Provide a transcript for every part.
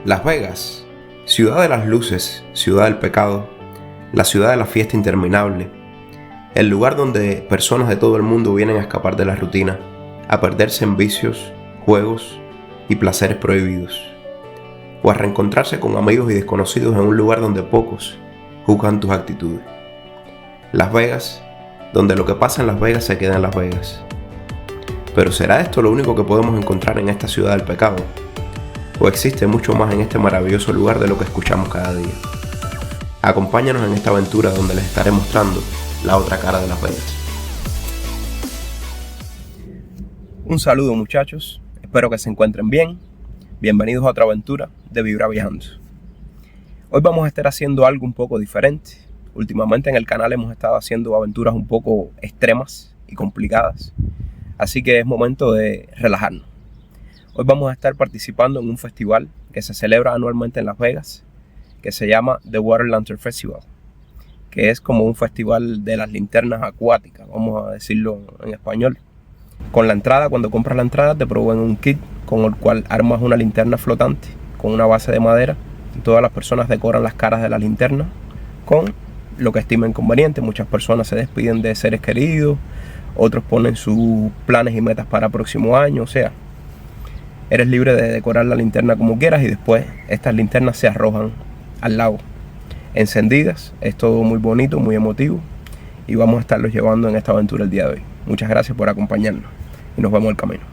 Las Vegas, ciudad de las luces, ciudad del pecado, la ciudad de la fiesta interminable, el lugar donde personas de todo el mundo vienen a escapar de la rutina, a perderse en vicios, juegos y placeres prohibidos, o a reencontrarse con amigos y desconocidos en un lugar donde pocos juzgan tus actitudes. Las Vegas, donde lo que pasa en Las Vegas se queda en Las Vegas. Pero ¿será esto lo único que podemos encontrar en esta ciudad del pecado? ¿O existe mucho más en este maravilloso lugar de lo que escuchamos cada día? Acompáñanos en esta aventura donde les estaré mostrando la otra cara de Las Vegas. Un saludo, muchachos, espero que se encuentren bien. Bienvenidos a otra aventura de Vibra Viajando. Hoy vamos a estar haciendo algo un poco diferente. Últimamente en el canal hemos estado haciendo aventuras un poco extremas y complicadas, así que es momento de relajarnos. Hoy vamos a estar participando en un festival que se celebra anualmente en Las Vegas, que se llama The Water Lantern Festival, que es como un festival de las linternas acuáticas, vamos a decirlo en español. Con la entrada, cuando compras la entrada, te proveen un kit con el cual armas una linterna flotante con una base de madera. Y todas las personas decoran las caras de la linterna con lo que estimen conveniente. Muchas personas se despiden de seres queridos, otros ponen sus planes y metas para el próximo año. O sea, eres libre de decorar la linterna como quieras y después estas linternas se arrojan al lago encendidas. Es todo muy bonito, muy emotivo y vamos a estarlos llevando en esta aventura el día de hoy. Muchas gracias por acompañarnos y nos vemos en el camino.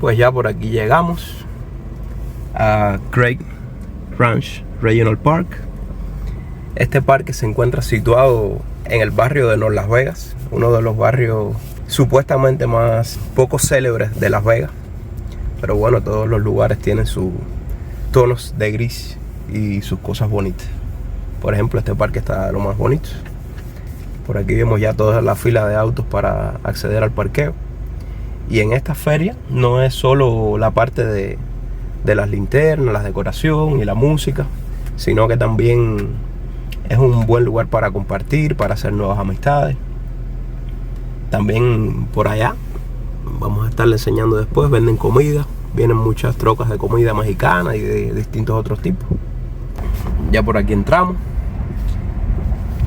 Pues ya por aquí llegamos a Craig Ranch Regional Park. Este parque se encuentra situado en el barrio de North Las Vegas, uno de los barrios supuestamente más poco célebres de Las Vegas. Pero bueno, todos los lugares tienen sus tonos de gris y sus cosas bonitas. Por ejemplo, este parque está lo más bonito. Por aquí vemos ya toda la fila de autos para acceder al parqueo. Y en esta feria no es solo la parte de las linternas, la decoración y la música, sino que también es un buen lugar para compartir, para hacer nuevas amistades. También por allá, vamos a estarle enseñando después, venden comida, vienen muchas trocas de comida mexicana y de distintos otros tipos. Ya por aquí entramos,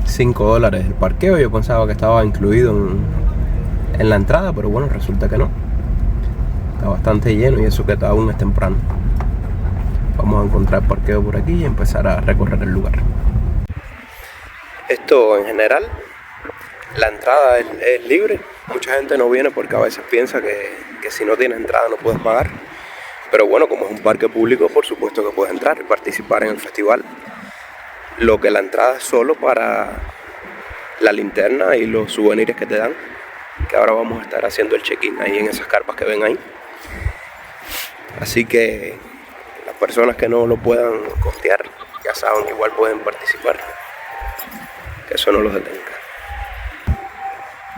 $5 el parqueo. Yo pensaba que estaba incluido en la entrada, pero bueno, resulta que no. Está bastante lleno y eso que aún es temprano. Vamos a encontrar parqueo por aquí y empezar a recorrer el lugar. Esto en general, la entrada es libre. Mucha gente no viene porque a veces piensa que si no tienes entrada no puedes pagar. Pero bueno, como es un parque público, por supuesto que puedes entrar y participar en el festival. Lo que la entrada es solo para la linterna y los souvenirs que te dan, que ahora vamos a estar haciendo el check-in ahí en esas carpas que ven ahí. Así que las personas que no lo puedan costear, ya saben, igual pueden participar, que eso no los detenga.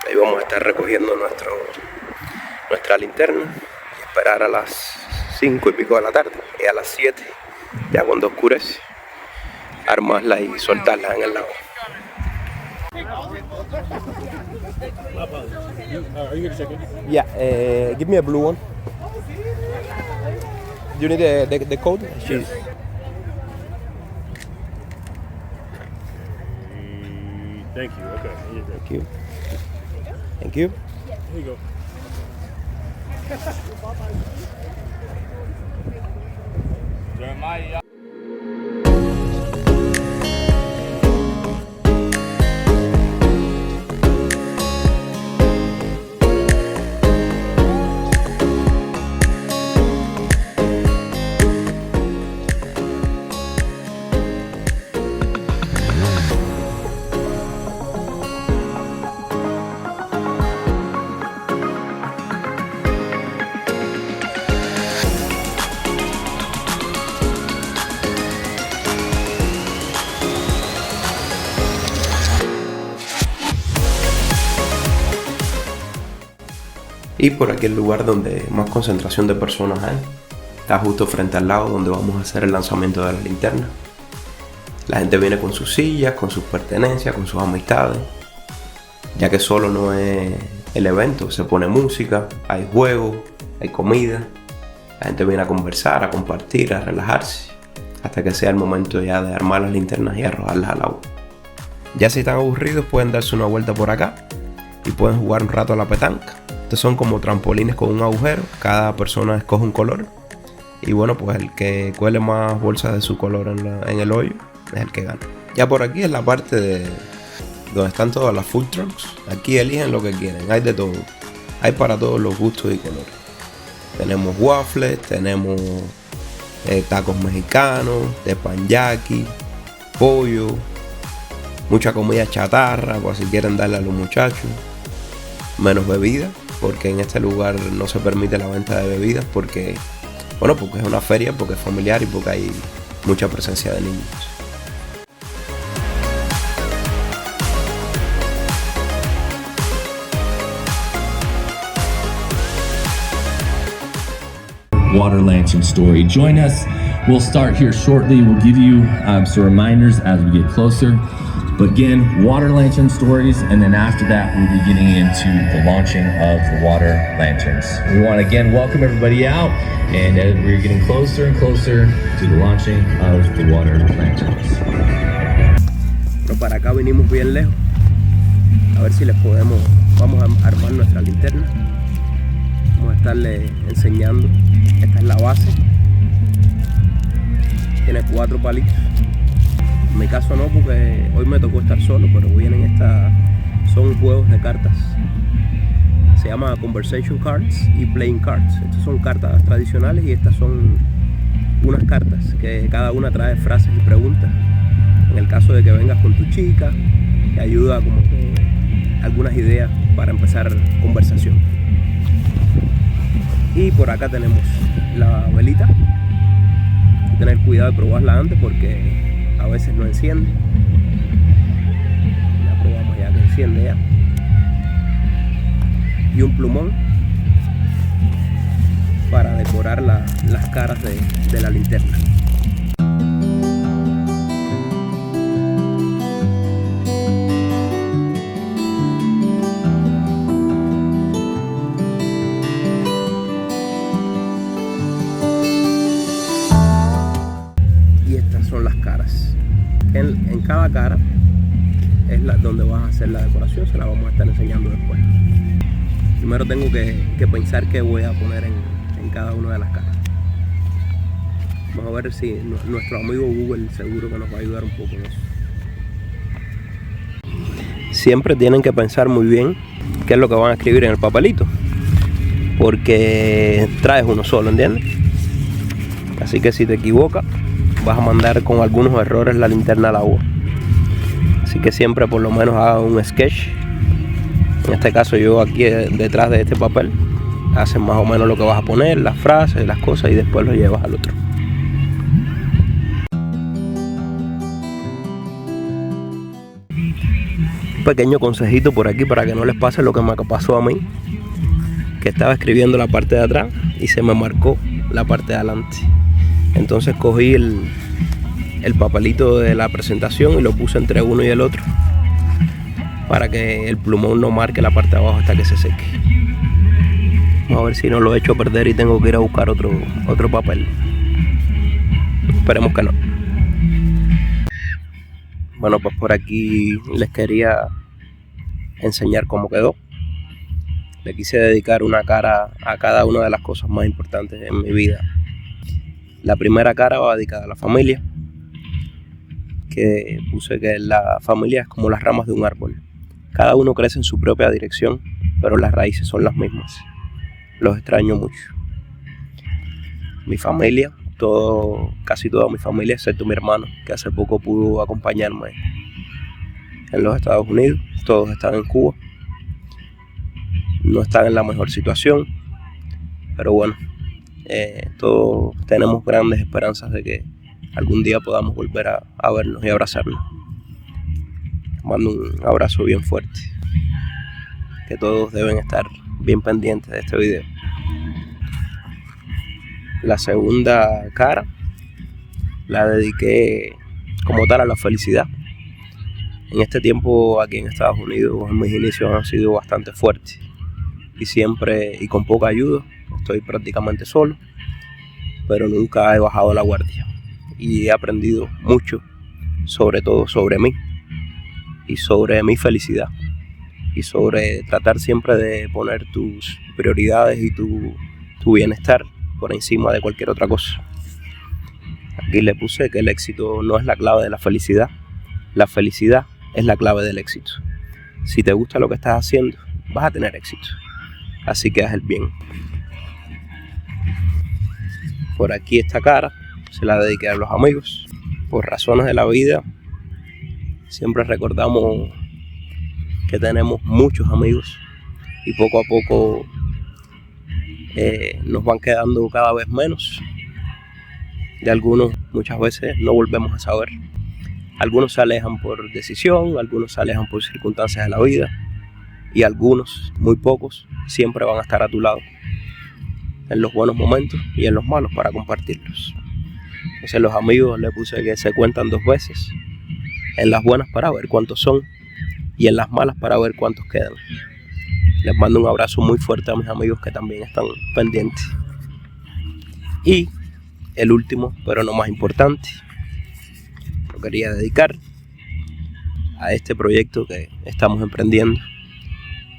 Ahí vamos a estar recogiendo nuestra linterna y esperar a las 5 y pico de la tarde, y a las 7, ya cuando oscurece, armarla y soltarla en el lago. Are you gonna check in? Yeah, give me a blue one. You need the code? Yes. Thank you. Okay. Thank you. Thank you. Here you go. Jeremiah. Y por aquí el lugar donde más concentración de personas hay. Está justo frente al lado donde vamos a hacer el lanzamiento de la linterna. La gente viene con sus sillas, con sus pertenencias, con sus amistades. Ya que solo no es el evento, se pone música, hay juegos, hay comida. La gente viene a conversar, a compartir, a relajarse, hasta que sea el momento ya de armar las linternas y arrojarlas al agua. Ya si están aburridos pueden darse una vuelta por acá y pueden jugar un rato a la petanca. Estos son como trampolines con un agujero, cada persona escoge un color y bueno, pues el que cuele más bolsas de su color en el hoyo es el que gana. Ya por aquí es la parte de donde están todas las food trucks. Aquí eligen lo que quieren, hay de todo, hay para todos los gustos y colores. Tenemos waffles, tenemos tacos mexicanos, teppanyaki, pollo, mucha comida chatarra, por si quieren darle a los muchachos. Menos bebidas, porque en este lugar no se permite la venta de bebidas porque es una feria, porque es familiar y porque hay mucha presencia de niños. Water lantern story. Join us. We'll start here shortly. We'll give you some reminders as we get closer. But again, water lantern stories, and then after that, we'll be getting into the launching of the water lanterns. We want to again welcome everybody out, and as we're getting closer and closer to the launching of the water lanterns. Pero para acá vinimos bien lejos. A ver si vamos a armar nuestra linterna. Vamos a estarle enseñando. Esta es la base. Tiene 4 palitos. En mi caso no, porque hoy me tocó estar solo, pero son juegos de cartas. Se llama Conversation Cards y Playing Cards. Estas son cartas tradicionales y estas son unas cartas que cada una trae frases y preguntas. En el caso de que vengas con tu chica, te ayuda como que algunas ideas para empezar conversación. Y por acá tenemos la velita. Hay que tener cuidado de probarla antes porque a veces no enciende. Ya probamos ya que enciende ya. Y un plumón para decorar las caras de la linterna. Y estas son las caras. En cada cara es donde vas a hacer la decoración, se la vamos a estar enseñando después. Primero tengo que pensar qué voy a poner en cada una de las caras. Vamos a ver si nuestro amigo Google seguro que nos va a ayudar un poco en eso. Siempre tienen que pensar muy bien qué es lo que van a escribir en el papelito, porque traes uno solo, ¿entiendes? Así que si te equivocas, vas a mandar con algunos errores la linterna al agua. Así que siempre por lo menos haga un sketch. En este caso yo aquí detrás de este papel haces más o menos lo que vas a poner, las frases, las cosas, y después lo llevas al otro. Un pequeño consejito por aquí para que no les pase lo que me pasó a mí, que estaba escribiendo la parte de atrás y se me marcó la parte de adelante. Entonces cogí el papelito de la presentación y lo puse entre uno y el otro para que el plumón no marque la parte de abajo hasta que se seque. Vamos a ver si no lo he hecho perder y tengo que ir a buscar otro papel. Esperemos que no. Bueno, pues por aquí les quería enseñar cómo quedó. Le quise dedicar una cara a cada una de las cosas más importantes en mi vida. La primera cara va dedicada a la familia, que puse que la familia es como las ramas de un árbol. Cada uno crece en su propia dirección, pero las raíces son las mismas. Los extraño mucho. Mi familia, casi toda mi familia, excepto mi hermano, que hace poco pudo acompañarme en los Estados Unidos. Todos están en Cuba. No están en la mejor situación, pero bueno, todos tenemos grandes esperanzas de que algún día podamos volver a vernos y abrazarnos. Les mando un abrazo bien fuerte, que todos deben estar bien pendientes de este video. La segunda cara la dediqué como tal a la felicidad. En este tiempo aquí en Estados Unidos mis inicios han sido bastante fuertes y siempre y con poca ayuda. Estoy prácticamente solo, pero nunca he bajado la guardia y he aprendido mucho, sobre todo sobre mí y sobre mi felicidad y sobre tratar siempre de poner tus prioridades y tu bienestar por encima de cualquier otra cosa. Aquí le puse que el éxito no es la clave de la felicidad es la clave del éxito. Si te gusta lo que estás haciendo, vas a tener éxito, así que haz el bien. Por aquí esta cara se la dediqué a los amigos. Por razones de la vida siempre recordamos que tenemos muchos amigos y poco a poco nos van quedando cada vez menos. De algunos muchas veces no volvemos a saber. Algunos se alejan por decisión, algunos se alejan por circunstancias de la vida y algunos, muy pocos, siempre van a estar a tu lado en los buenos momentos y en los malos para compartirlos. Entonces los amigos le puse que se cuentan 2 veces, en las buenas para ver cuántos son y en las malas para ver cuántos quedan. Les mando un abrazo muy fuerte a mis amigos que también están pendientes. Y el último, pero no más importante, lo quería dedicar a este proyecto que estamos emprendiendo,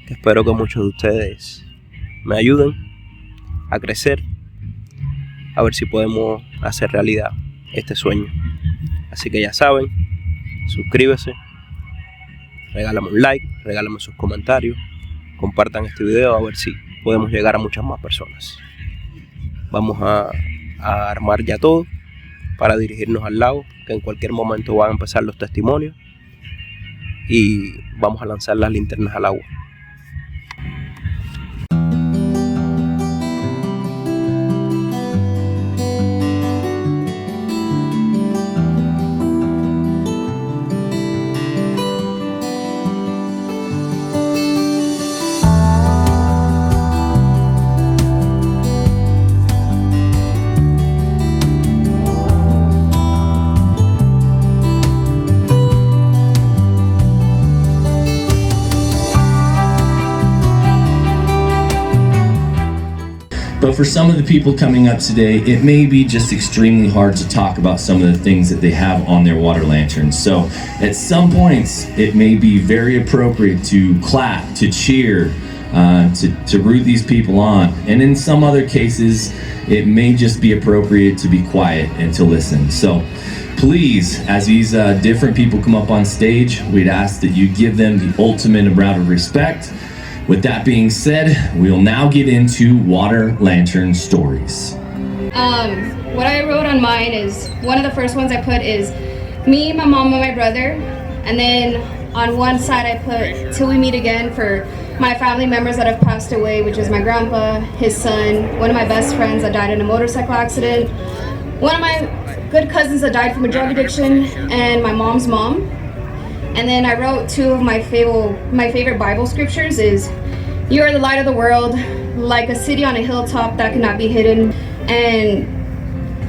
que espero que muchos de ustedes me ayuden a crecer, a ver si podemos hacer realidad este sueño. Así que ya saben, suscríbase, regálame un like, regálame sus comentarios, compartan este video a ver si podemos llegar a muchas más personas. Vamos a armar ya todo para dirigirnos al lago, que en cualquier momento van a empezar los testimonios y vamos a lanzar las linternas al agua. But for some of the people coming up today, it may be just extremely hard to talk about some of the things that they have on their water lanterns. So at some points, it may be very appropriate to clap, to cheer, to root these people on. And in some other cases, it may just be appropriate to be quiet and to listen. So please, as these different people come up on stage, we'd ask that you give them the ultimate amount of respect. With that being said, we'll now get into water lantern stories. What I wrote on mine is, one of the first ones I put is me, my mom, and my brother. And then on one side I put till we meet again for my family members that have passed away, which is my grandpa, his son, one of my best friends that died in a motorcycle accident, one of my good cousins that died from a drug addiction, and my mom's mom. And then I wrote 2 of my favorite Bible scriptures is, you are the light of the world, like a city on a hilltop that cannot be hidden. And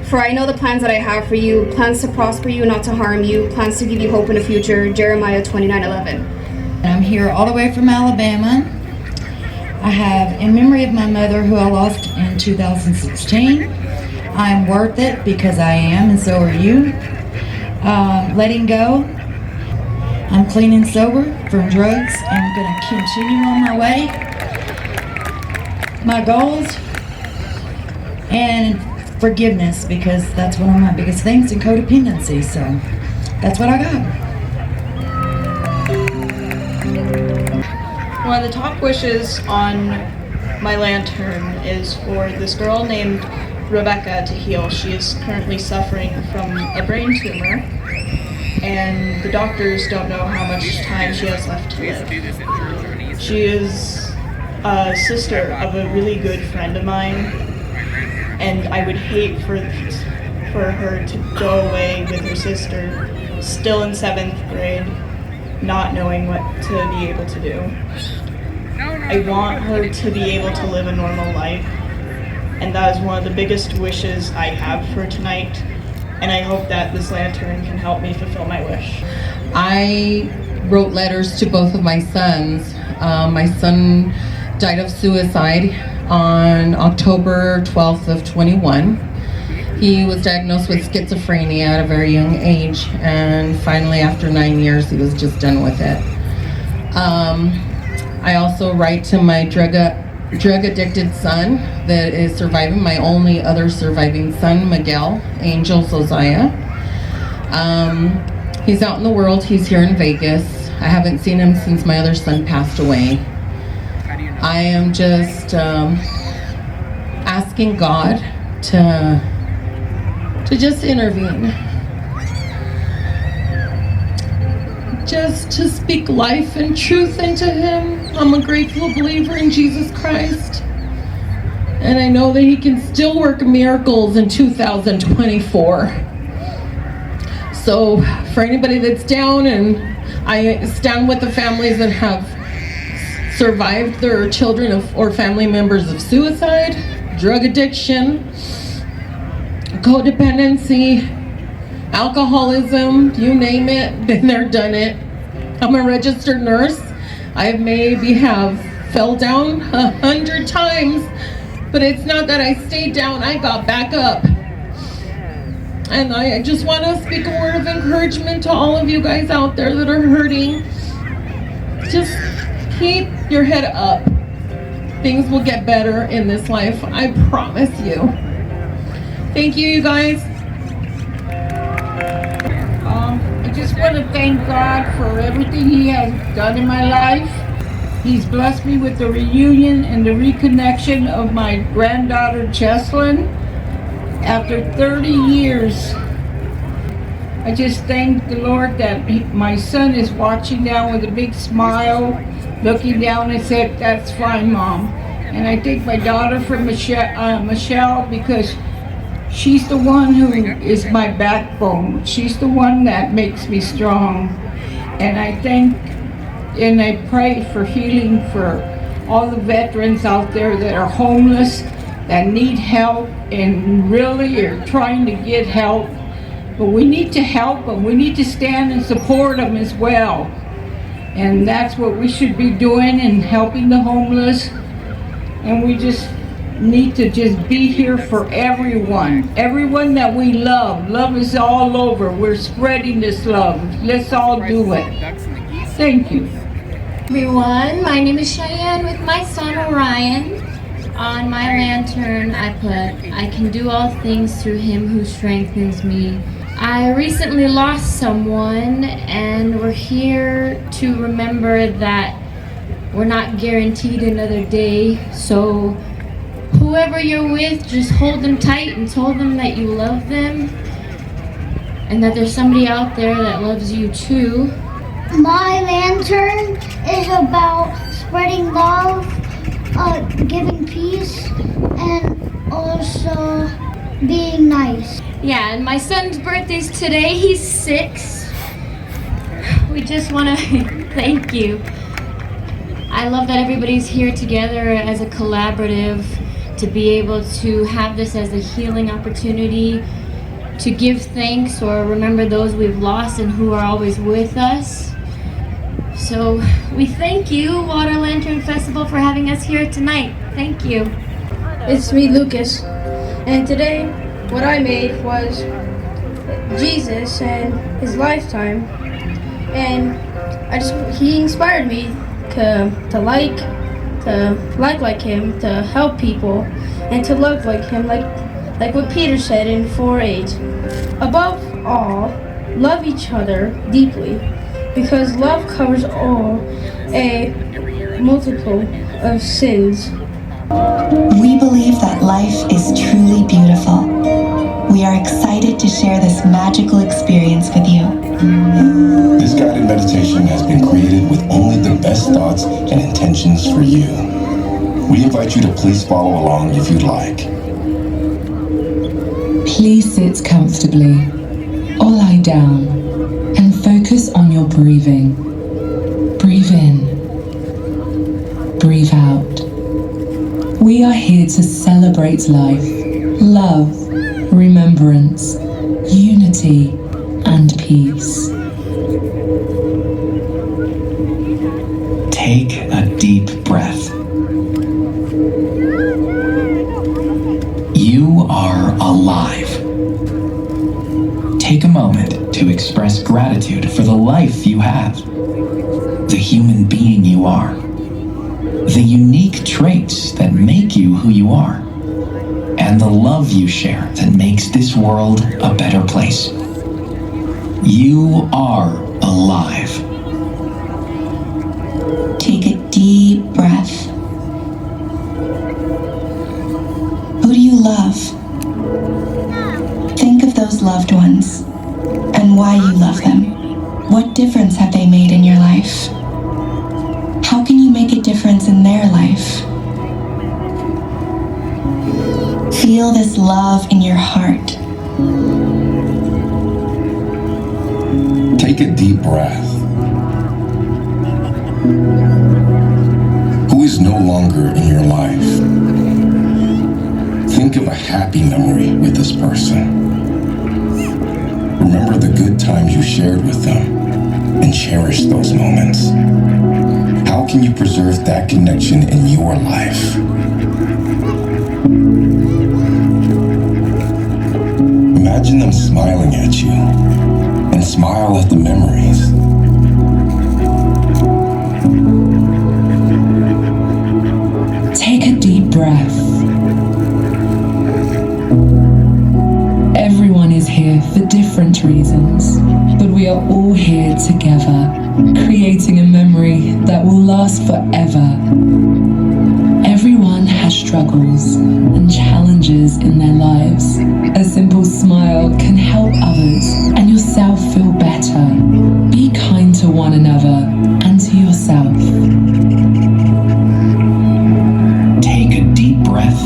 for I know the plans that I have for you, plans to prosper you, not to harm you, plans to give you hope in the future, Jeremiah 29:11. I'm here all the way from Alabama. I have in memory of my mother who I lost in 2016. I'm worth it because I am, and so are you. Letting go. I'm clean and sober from drugs, and I'm going to continue on my way. My goals and forgiveness, because that's one of my biggest things, and codependency. So that's what I got. One of the top wishes on my lantern is for this girl named Rebecca to heal. She is currently suffering from a brain tumor, and the doctors don't know how much time she has left to live. She is a sister of a really good friend of mine, and I would hate for her to go away with her sister, still in 7th grade, not knowing what to be able to do. I want her to be able to live a normal life. And that is one of the biggest wishes I have for tonight. And I hope that this lantern can help me fulfill my wish. I wrote letters to both of my sons. My son died of suicide on October 12th of 21. He was diagnosed with schizophrenia at a very young age, and finally after 9 years he was just done with it. I also write to my drug addicted son that is surviving, my only other surviving son, Miguel Angel Zozaya. He's out in the world, he's here in Vegas. I haven't seen him since my other son passed away. I am just asking God to just intervene. Just to speak life and truth into him. I'm a grateful believer in Jesus Christ. And I know that he can still work miracles in 2024. So for anybody that's down, and I stand with the families that have survived their children or family members of suicide, drug addiction, codependency, alcoholism, you name it, been there, done it. I'm a registered nurse. I maybe have fell down 100 times, but it's not that I stayed down, I got back up. And I just want to speak a word of encouragement to all of you guys out there that are hurting. Just keep your head up. Things will get better in this life, I promise you. Thank you, you guys. I just want to thank God for everything He has done in my life. He's blessed me with the reunion and the reconnection of my granddaughter, Cheslin. After 30 years, I just thank the Lord that my son is watching down with a big smile, looking down and said, "That's fine, Mom." And I thank my daughter for Michelle, because she's the one who is my backbone. She's the one that makes me strong. And I thank and I pray for healing for all the veterans out there that are homeless, that need help and really are trying to get help. But we need to help them. We need to stand and support them as well. And that's what we should be doing, and helping the homeless. And we just need to just be here for everyone. Everyone that we love. Love is all over. We're spreading this love. Let's all do it. Thank you. Everyone, my name is Cheyenne with my son Orion. On my lantern I put, "I can do all things through him who strengthens me." I recently lost someone, and we're here to remember that we're not guaranteed another day. So whoever you're with, just hold them tight and tell them that you love them and that there's somebody out there that loves you too. My lantern is about spreading love, giving peace, and also being nice. Yeah, and my son's birthday's today. He's 6. We just want to thank you. I love that everybody's here together as a collaborative to be able to have this as a healing opportunity, to give thanks or remember those we've lost and who are always with us. So we thank you, Water Lantern Festival, for having us here tonight. Thank you. It's me, Lucas, and today what I made was Jesus and his lifetime, and he inspired me to like him, to help people, and to love like him, like what Peter said in 4:8. Above all, love each other deeply, because love covers all a multiple of sins. We believe that life is truly beautiful. We are excited to share this magical experience with you. This guided meditation has been created with only the best thoughts and intentions for you. We invite you to please follow along if you'd like. Please sit comfortably or lie down and focus on your breathing. Breathe in breathe out. We are here to celebrate life, love, remembrance, unity, and peace. Take a deep breath. You are alive. Take a moment to express gratitude for the life you have, the human being you are, the unique traits that make you who you are, and the love you share that makes this world a better place. You are alive. Take a deep breath. Who do you love? Think of those loved ones and why you love them. What difference have they made in your life? How can you make a difference in their life? Feel this love in your heart. Take a deep breath. Who is no longer in your life? Think of a happy memory with this person. Remember the good times you shared with them and cherish those moments. How can you preserve that connection in your life? Imagine them smiling at you and smile at the memories. Take a deep breath. Everyone is here for different reasons, but we are all here together, creating a memory that will last forever. Everyone has struggles and challenges in their lives. A simple smile can help others and yourself feel better. Be kind to one another and to yourself. Take a deep breath.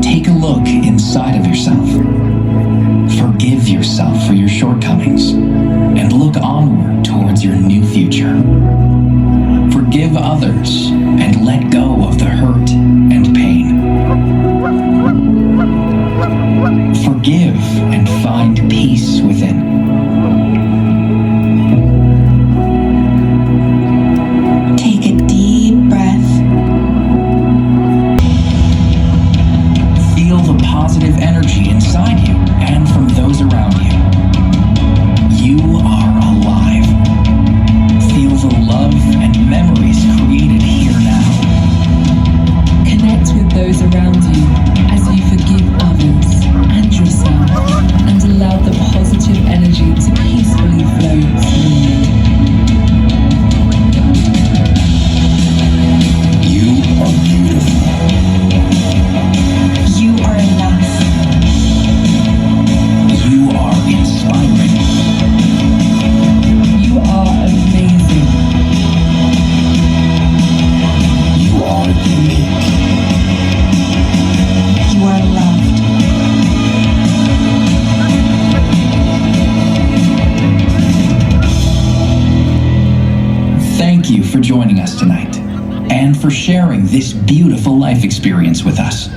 Take a look inside of yourself. Forgive yourself for your shortcomings and look onward towards your new future. Forgive others and let go of the hurt and pain. Forgive and find peace within. Take a deep breath. Feel the positive energy inside you and from those around you. You are alive. Feel the love and memories created here now. Connect with those around you as you forgive others and yourself, and allow the positive energy to peacefully flow through you. You are beautiful. You are enough. You are inspiring. You are amazing. You are unique. You are loved. Thank you for joining us tonight and for sharing this beautiful life experience with us.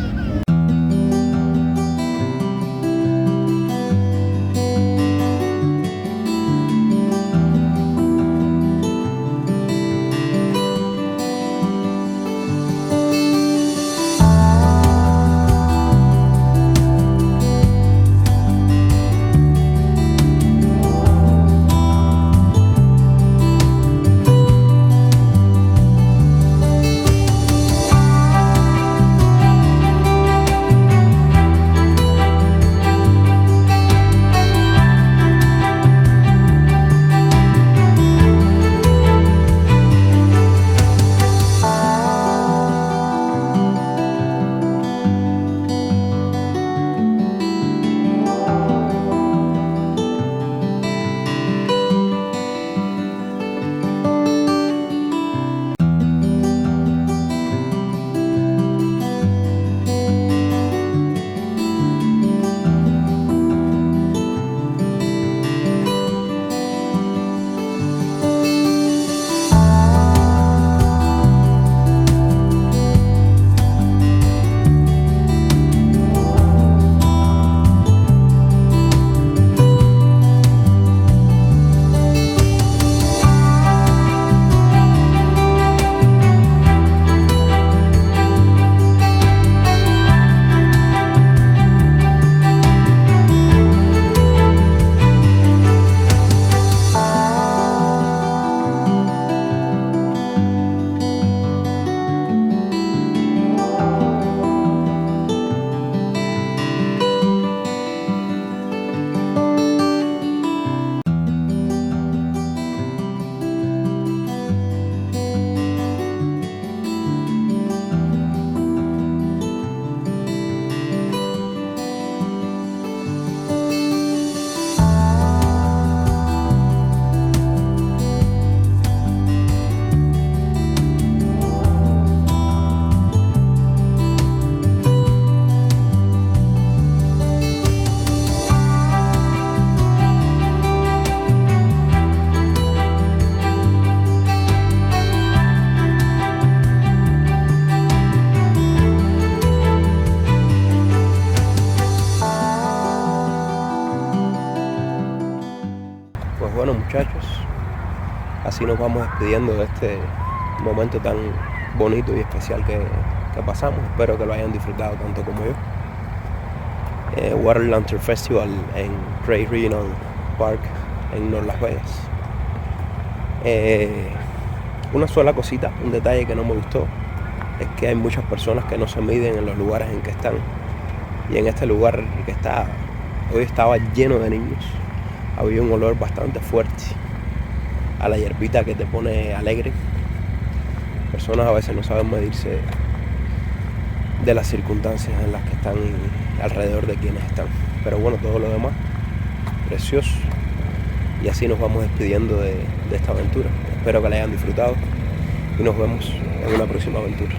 bueno, muchachos, así nos vamos despidiendo de este momento tan bonito y especial que pasamos. Espero que lo hayan disfrutado tanto como yo. Water Lantern Festival en Craig Regional Park en North Las Vegas. Una sola cosita, un detalle que no me gustó, es que hay muchas personas que no se miden en los lugares en que están. Y en este lugar que hoy estaba lleno de niños, había un olor bastante fuerte a la hierbita que te pone alegre. Personas a veces no saben medirse de las circunstancias en las que están alrededor de quienes están. Pero bueno, todo lo demás, precioso. Y así nos vamos despidiendo de esta aventura. Espero que la hayan disfrutado y nos vemos en una próxima aventura.